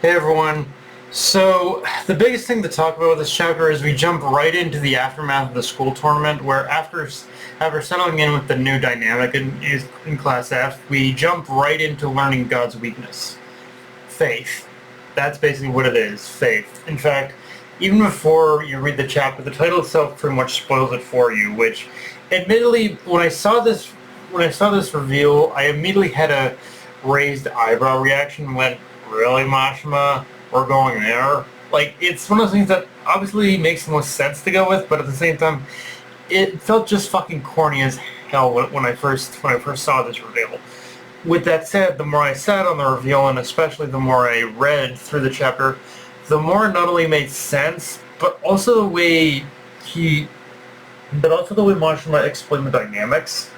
Hey everyone. So the biggest thing to talk about with this chapter is we jump right into the aftermath of the school tournament, where after settling in with the new dynamic in Class F, we jump right into learning God's weakness, faith. That's basically what it is, faith. In fact, even before you read the chapter, the title itself pretty much spoils it for you. Which, admittedly, when I saw this reveal, I immediately had a raised eyebrow reaction and went, really, Mashima? We're going there? Like, it's one of those things that obviously makes the most sense to go with, but at the same time, it felt just fucking corny as hell when I first saw this reveal. With that said, the more I sat on the reveal, and especially the more I read through the chapter, the more it not only made sense, he, but also the way Mashima explained the dynamics.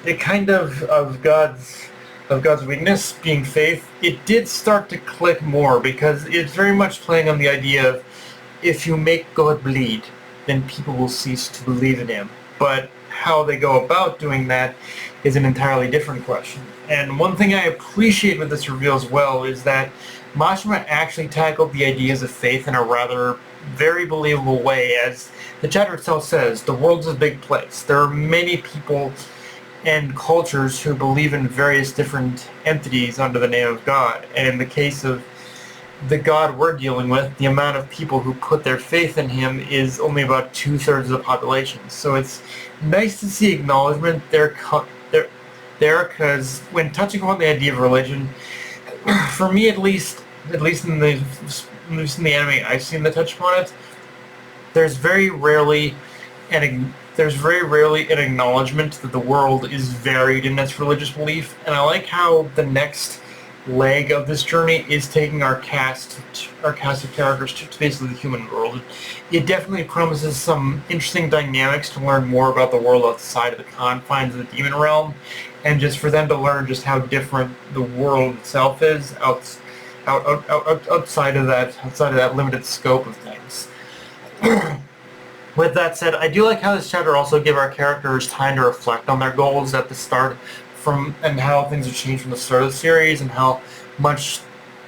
It kind of God's weakness being faith. It did start to click more because it's very much playing on the idea of if you make God bleed, then people will cease to believe in him. But how they go about doing that is an entirely different question. And one thing I appreciate with this reveal as well is that Mashima actually tackled the ideas of faith in a rather very believable way. As the chapter itself says, the world's a big place. There are many people and cultures who believe in various different entities under the name of God. And in the case of the God we're dealing with, the amount of people who put their faith in him is only about two-thirds of the population. So it's nice to see acknowledgement there, because when touching on the idea of religion, for me at least in the anime I've seen that touch upon it, there's very rarely an acknowledgement that the world is varied in its religious belief, and I like how the next leg of this journey is taking our cast of characters to basically the human world. It definitely promises some interesting dynamics to learn more about the world outside of the confines of the demon realm, and just for them to learn just how different the world itself is outside of that limited scope of things. With that said, I do like how this chapter also give our characters time to reflect on their goals at the start and how things have changed from the start of the series and how much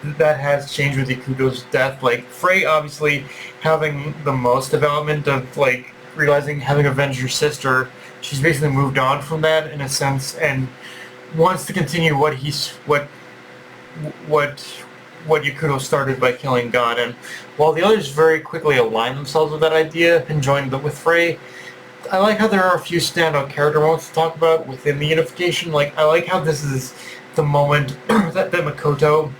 that has changed with Ikuto's death. Like, Frey obviously having the most development of, like, realizing having avenged her sister, she's basically moved on from that in a sense and wants to continue what Yakuto started by killing God. And while the others very quickly align themselves with that idea and join with Frey, I like how there are a few standout character moments to talk about within the unification. Like, I like how this is the moment that Makoto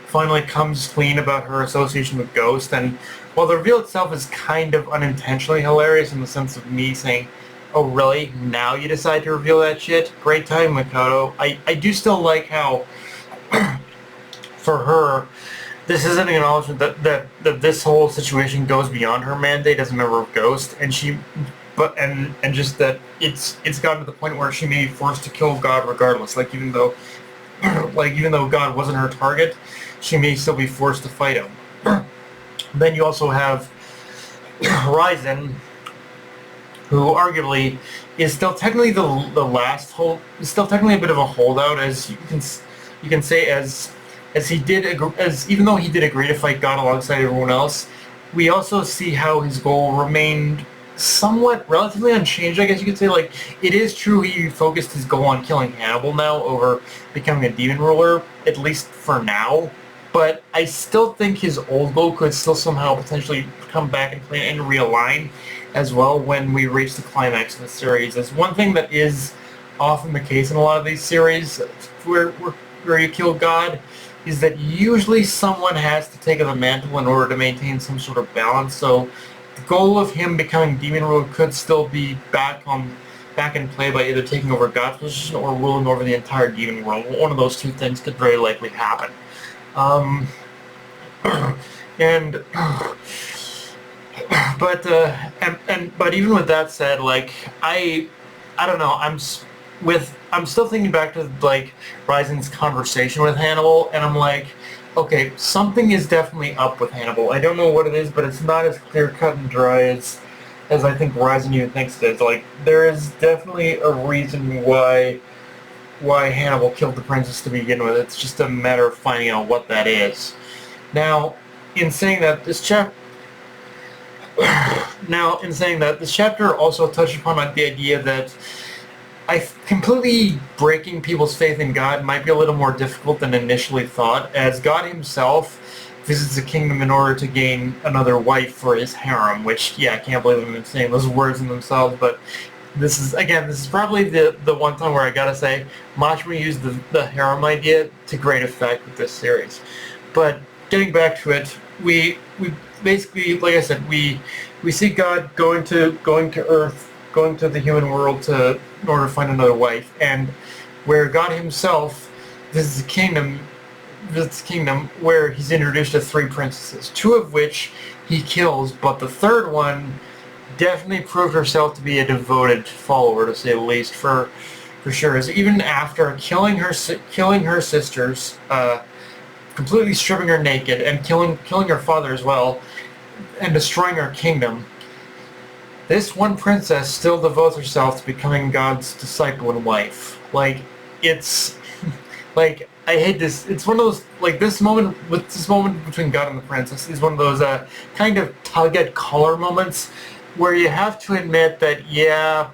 finally comes clean about her association with Ghost. And while the reveal itself is kind of unintentionally hilarious in the sense of me saying, oh really, now you decide to reveal that shit? Great time, Makoto. I do still like how for her, this is an acknowledgement that this whole situation goes beyond her mandate as a member of Ghost, and just that it's gotten to the point where she may be forced to kill God regardless. Like, even though God wasn't her target, she may still be forced to fight him. Then you also have Ryzen, who arguably is still technically is still technically a bit of a holdout, as you can say, as even though he did agree to fight God alongside everyone else, we also see how his goal remained somewhat relatively unchanged, I guess you could say. Like, it is true he focused his goal on killing Hannibal now over becoming a demon ruler, at least for now, but I still think his old goal could still somehow potentially come back and play and realign as well when we reach the climax of the series. As one thing that is often the case in a lot of these series where you kill God is that usually someone has to take the mantle in order to maintain some sort of balance. So the goal of him becoming demon ruler could still be back in play by either taking over God's position or ruling over the entire demon world. One of those two things could very likely happen. Um, and but even with that said, like, I don't know. I'm still thinking back to, like, Ryzen's conversation with Hannibal, and I'm like, okay, something is definitely up with Hannibal. I don't know what it is, but it's not as clear cut and dry as I think Ryzen even thinks it is. Like, there is definitely a reason why Hannibal killed the princess to begin with. It's just a matter of finding out what that is. Now, in saying that, this chapter also touched upon the idea that completely breaking people's faith in God might be a little more difficult than initially thought, as God himself visits the kingdom in order to gain another wife for his harem, which, yeah, I can't believe I'm saying those words in themselves, but this is probably the one time where I gotta say, Mashima used the harem idea to great effect with this series. But getting back to it, we basically, like I said, we see God going to Earth, going to the human world in order to find another wife, and where God himself visits the kingdom where he's introduced to 3 princesses, 2 of which he kills, but the third one definitely proved herself to be a devoted follower, to say the least, for sure. As even after killing her sisters, completely stripping her naked, and killing her father as well, and destroying her kingdom, this one princess still devotes herself to becoming God's disciple and wife. Like, it's like, I hate this. It's one of those, like, this moment between God and the princess is one of those kind of tug at collar moments where you have to admit that, yeah,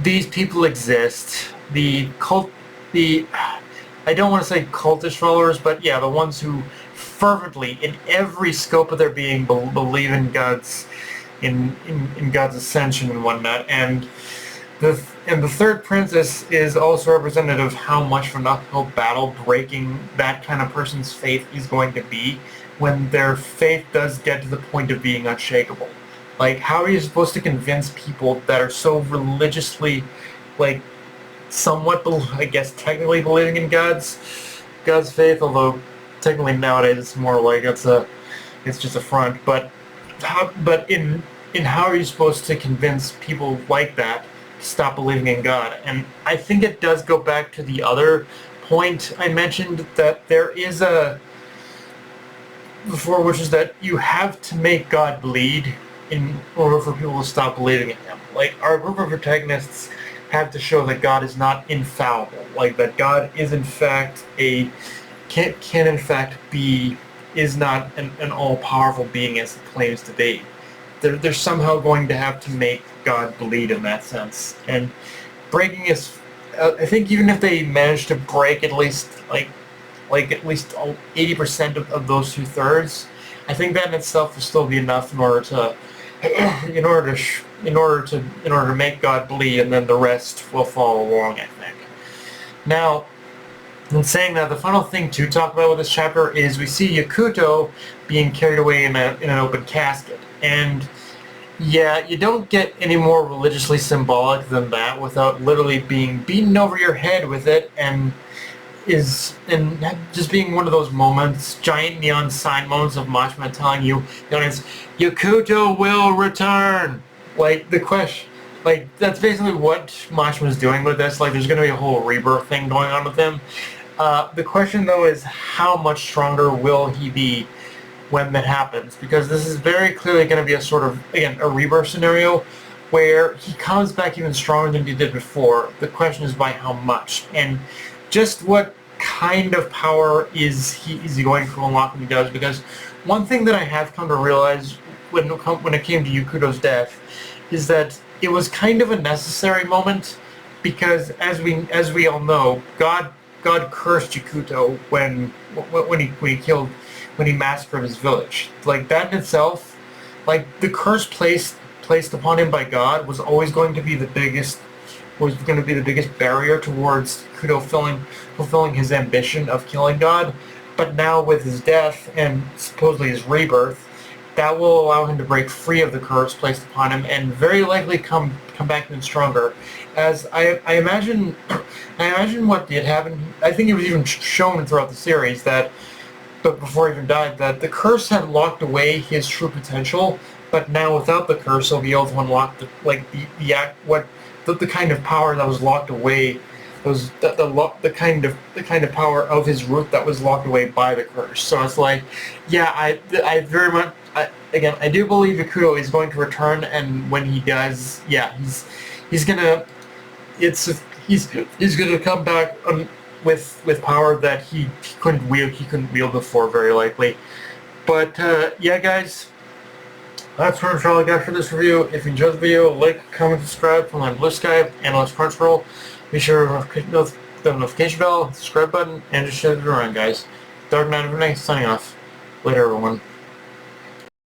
these people exist. I don't want to say cultish followers, but yeah, the ones who fervently, in every scope of their being, believe in God's ascension and whatnot. And the third princess is also representative of how much of an uphill battle breaking that kind of person's faith is going to be when their faith does get to the point of being unshakable. Like, how are you supposed to convince people that are so religiously, like, somewhat, I guess, technically believing in God's faith, although technically nowadays it's more like it's just a front. But how are you supposed to convince people like that to stop believing in God? And I think it does go back to the other point I mentioned that there is before, which is that you have to make God bleed in order for people to stop believing in him. Like, our group of protagonists have to show that God is not infallible, like that God is in fact is not an all-powerful being as he claims to be. They're somehow going to have to make God bleed in that sense. And breaking is, I think even if they manage to break at least like at least 80% of those 2/3, I think that in itself will still be enough in order to make God bleed, and then the rest will follow along, I think. Now, in saying that, the final thing to talk about with this chapter is we see Yakuto being carried away in an open casket. And yeah, you don't get any more religiously symbolic than that without literally being beaten over your head with it, and just being one of those moments, giant neon sign moments of Mashima telling you, Yakuto will return. Like, the question, like, that's basically what Mashima's doing with this. Like, there's going to be a whole rebirth thing going on with him. The question, though, is how much stronger will he be when that happens? Because this is very clearly going to be a sort of, again, a rebirth scenario where he comes back even stronger than he did before. The question is by how much, and just what kind of power is he going to unlock when he does. Because one thing that I have come to realize when it came to Yakuto's death is that it was kind of a necessary moment, because as we all know, God cursed Yakuto when he massacred his village. Like, that in itself, like, the curse placed upon him by God was always going to be the biggest barrier towards Yakuto fulfilling his ambition of killing God. But now with his death and supposedly his rebirth, that will allow him to break free of the curse placed upon him and very likely come back even stronger. As I imagine what did happen. I think it was even shown throughout the series that, but before he even died, that the curse had locked away his true potential. But now without the curse, he'll be able to unlock the kind of power that was locked away. Was the kind of power of his root that was locked away by the curse. So it's like, yeah, I very much, I do believe Yakuto is going to return, and when he does, yeah, he's gonna, he's gonna come back with power that he couldn't wield before, very likely. But yeah, guys, that's pretty much all I got for this review. If you enjoyed the video, like, comment, subscribe from my Blue Sky, Analyst Crunchyroll. Be sure to hit the notification bell, subscribe button, and just share it around, guys. Dark Knight of Night signing off. Later, everyone.